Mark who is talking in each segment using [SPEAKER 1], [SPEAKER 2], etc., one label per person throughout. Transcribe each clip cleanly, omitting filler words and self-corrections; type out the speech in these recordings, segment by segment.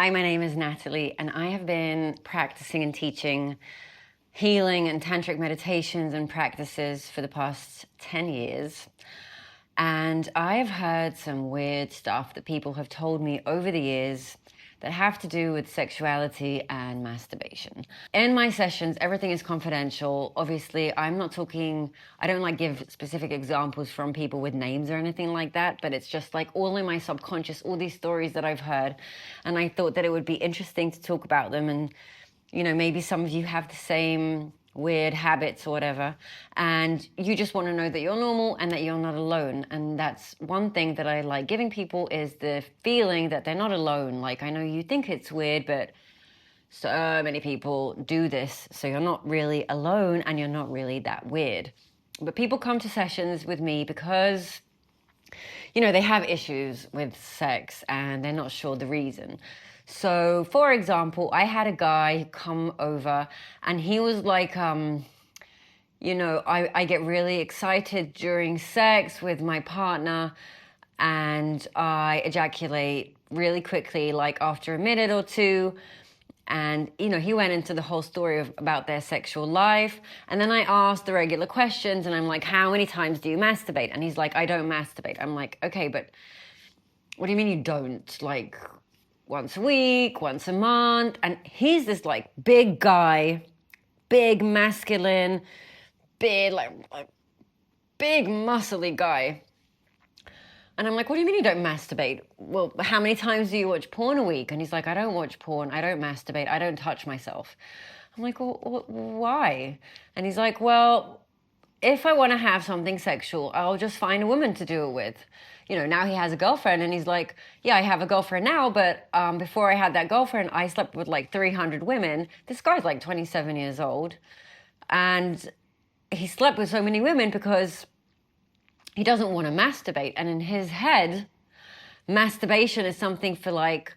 [SPEAKER 1] Hi, my name is Natalie, and I have been practicing and teaching healing and tantric meditations and practices for the past 10 years. And I've heard some weird stuff that people have told me over the years that have to do with sexuality and masturbation. In my sessions, everything is confidential. Obviously, I don't like give specific examples from people with names or anything like that, but it's just like all in my subconscious, all these stories that I've heard. And I thought that it would be interesting to talk about them. And, maybe some of you have the same weird habits or whatever, and you just want to know that you're normal and that you're not alone. And that's one thing that I like giving people, is the feeling that they're not alone. Like, I know you think it's weird, but so many people do this, so you're not really alone and you're not really that weird. But people come to sessions with me because they have issues with sex and they're not sure the reason. So, for example, I had a guy come over and he was like, I get really excited during sex with my partner and I ejaculate really quickly, like after a minute or two. And, he went into the whole story about their sexual life. And then I asked the regular questions and I'm like, how many times do you masturbate? And he's like, I don't masturbate. I'm like, okay, but what do you mean you don't? Like, once a week, once a month? And he's this like big guy, big masculine, big, like big muscly guy. And I'm like, what do you mean you don't masturbate? Well, how many times do you watch porn a week? And he's like, I don't watch porn, I don't masturbate, I don't touch myself. I'm like, well, why? And he's like, well, if I want to have something sexual, I'll just find a woman to do it with. Now he has a girlfriend and he's like, yeah, I have a girlfriend now, but before I had that girlfriend, I slept with like 300 women. This guy's like 27 years old. And he slept with so many women because he doesn't want to masturbate. And in his head, masturbation is something for like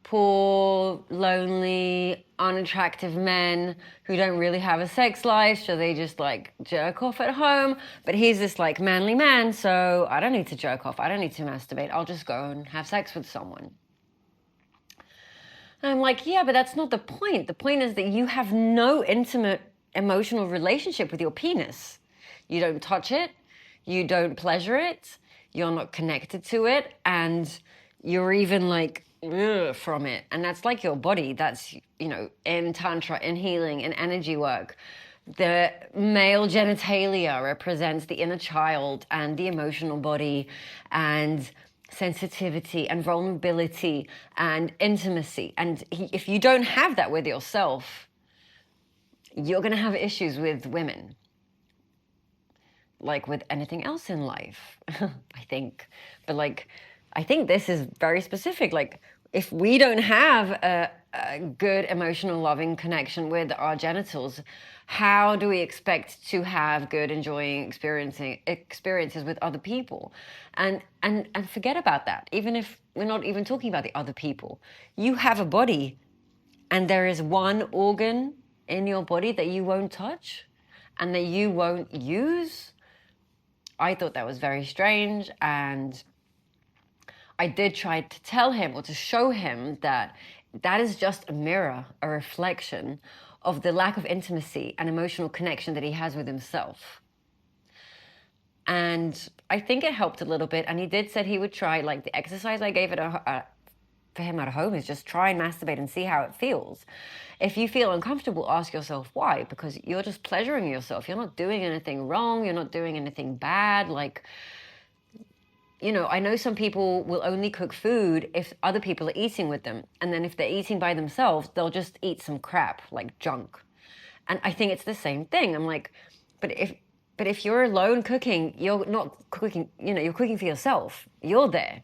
[SPEAKER 1] poor, lonely, unattractive men who don't really have a sex life, so they just like jerk off at home. But he's this like manly man, so I don't need to jerk off, I don't need to masturbate, I'll just go and have sex with someone. And I'm like, yeah, but that's not the point. The point is that you have no intimate emotional relationship with your penis. You don't touch it, you don't pleasure it, you're not connected to it, and you're even like from it. And that's like your body. That's, in Tantra, in healing, in energy work, the male genitalia represents the inner child and the emotional body and sensitivity and vulnerability and intimacy. And if you don't have that with yourself, you're going to have issues with women. Like with anything else in life, I think. But like, I think this is very specific. Like, if we don't have a good emotional loving connection with our genitals, how do we expect to have good enjoying experiences with other people? And forget about that. Even if we're not even talking about the other people, you have a body and there is one organ in your body that you won't touch and that you won't use. I thought that was very strange, and I did try to tell him or to show him that that is just a mirror, a reflection of the lack of intimacy and emotional connection that he has with himself. And I think it helped a little bit, and he did said he would try, like the exercise I gave for him at home is just try and masturbate and see how it feels. If you feel uncomfortable, ask yourself why, because you're just pleasuring yourself. You're not doing anything wrong. You're not doing anything bad. Like, I know some people will only cook food if other people are eating with them. And then if they're eating by themselves, they'll just eat some crap, like junk. And I think it's the same thing. I'm like, but if you're alone cooking, you're not cooking, you're cooking for yourself. You're there.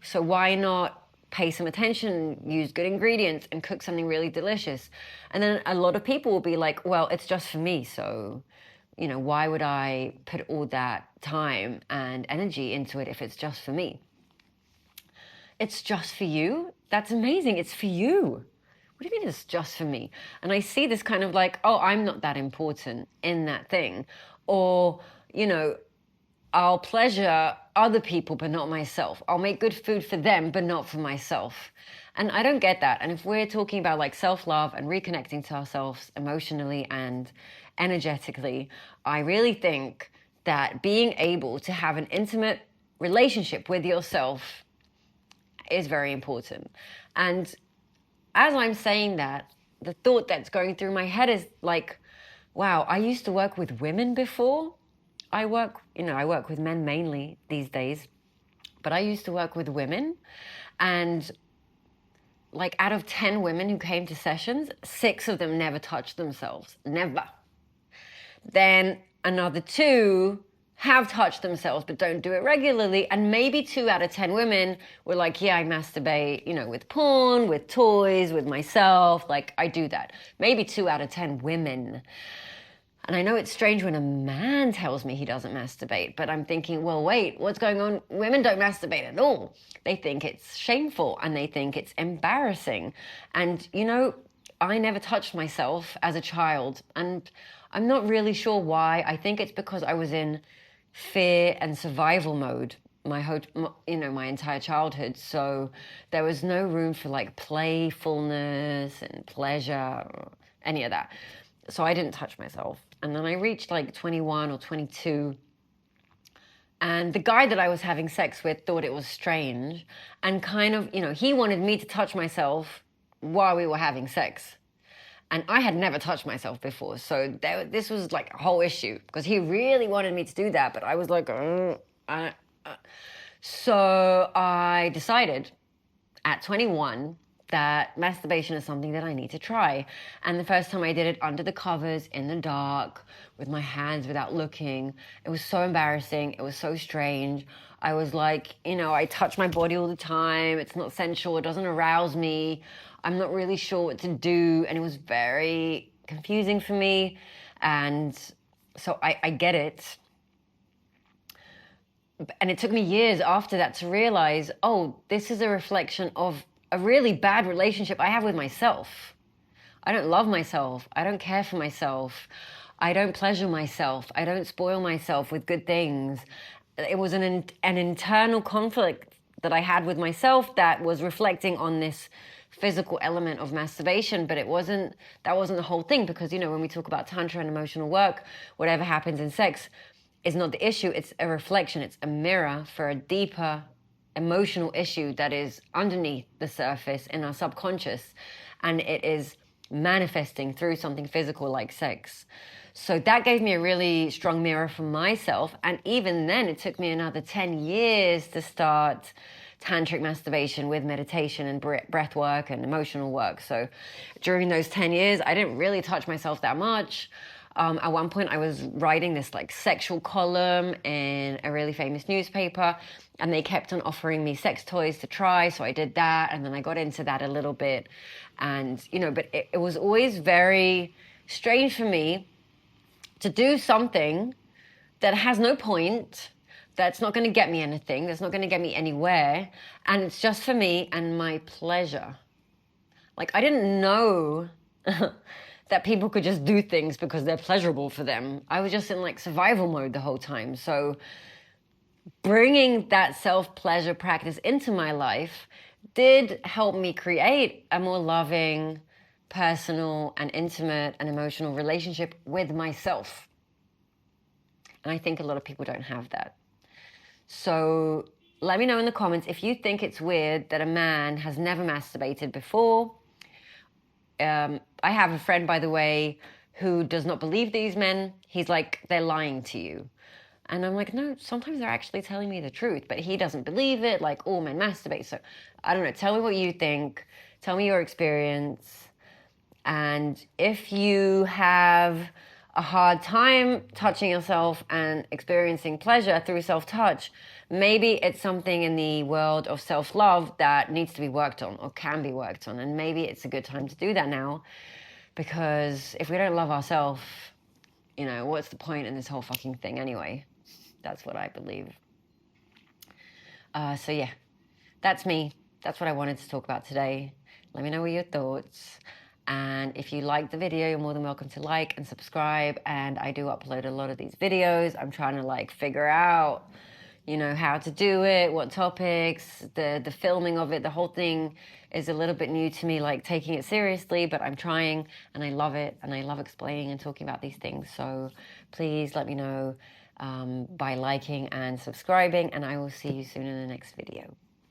[SPEAKER 1] So why not pay some attention, use good ingredients, and cook something really delicious? And then a lot of people will be like, well, it's just for me, so, why would I put all that time and energy into it if it's just for me? It's just for you? That's amazing. It's for you. What do you mean it's just for me? And I see this kind of like, oh, I'm not that important in that thing. Or, I'll pleasure other people, but not myself. I'll make good food for them, but not for myself. And I don't get that. And if we're talking about like self-love and reconnecting to ourselves emotionally and energetically, I really think that being able to have an intimate relationship with yourself is very important. And as I'm saying that, the thought that's going through my head is like, wow, I used to work with women before. I work with men mainly these days, but I used to work with women, and like out of 10 women who came to sessions, 6 of them never touched themselves. Never. Then another 2 have touched themselves but don't do it regularly. And maybe 2 out of 10 women were like, yeah, I masturbate, with porn, with toys, with myself. Like, I do that. Maybe 2 out of 10 women. And I know it's strange when a man tells me he doesn't masturbate, but I'm thinking, well, wait, what's going on? Women don't masturbate at all. They think it's shameful and they think it's embarrassing. And, I never touched myself as a child. And I'm not really sure why. I think it's because I was in fear and survival mode my entire childhood. So there was no room for like playfulness and pleasure, or any of that. So I didn't touch myself. And then I reached like 21 or 22. And the guy that I was having sex with thought it was strange. And kind of, he wanted me to touch myself while we were having sex. And I had never touched myself before. So this was like a whole issue. Because he really wanted me to do that. But I was like, So I decided at 21 that masturbation is something that I need to try. And the first time I did it under the covers, in the dark, with my hands without looking, it was so embarrassing. It was so strange. I was like, I touch my body all the time. It's not sensual. It doesn't arouse me. I'm not really sure what to do. And it was very confusing for me. And so I get it. And it took me years after that to realize, oh, this is a reflection of a really bad relationship I have with myself. I don't love myself. I don't care for myself. I don't pleasure myself. I don't spoil myself with good things. It was an internal conflict that I had with myself that was reflecting on this physical element of masturbation, but that wasn't the whole thing, because, when we talk about tantra and emotional work, whatever happens in sex is not the issue. It's a reflection. It's a mirror for a deeper emotional issue that is underneath the surface in our subconscious, and it is manifesting through something physical like sex. So that gave me a really strong mirror for myself. And even then, it took me another 10 years to start tantric masturbation with meditation and breath work and emotional work. So during those 10 years, I didn't really touch myself that much. At one point, I was writing this like sexual column in a really famous newspaper, and they kept on offering me sex toys to try. So I did that, and then I got into that a little bit. And, but it was always very strange for me to do something that has no point, that's not going to get me anything, that's not going to get me anywhere, and it's just for me and my pleasure. Like, I didn't know that people could just do things because they're pleasurable for them. I was just in like survival mode the whole time. So bringing that self-pleasure practice into my life did help me create a more loving, personal and intimate and emotional relationship with myself. And I think a lot of people don't have that. So let me know in the comments if you think it's weird that a man has never masturbated before. I have a friend, by the way, who does not believe these men. He's like, they're lying to you. And I'm like, no, sometimes they're actually telling me the truth, but he doesn't believe it, like all men masturbate. So I don't know, tell me what you think. Tell me your experience. And if you have a hard time touching yourself and experiencing pleasure through self-touch, maybe it's something in the world of self-love that needs to be worked on or can be worked on. And maybe it's a good time to do that now, because if we don't love ourselves, what's the point in this whole fucking thing anyway? That's what I believe. So yeah, that's me. That's what I wanted to talk about today. Let me know what your thoughts. And if you like the video, you're more than welcome to like and subscribe. And I do upload a lot of these videos. I'm trying to figure out, you know, how to do it, what topics, the filming of it. The whole thing is a little bit new to me, like taking it seriously, but I'm trying, and I love it, and I love explaining and talking about these things. So please let me know by liking and subscribing, and I will see you soon in the next video.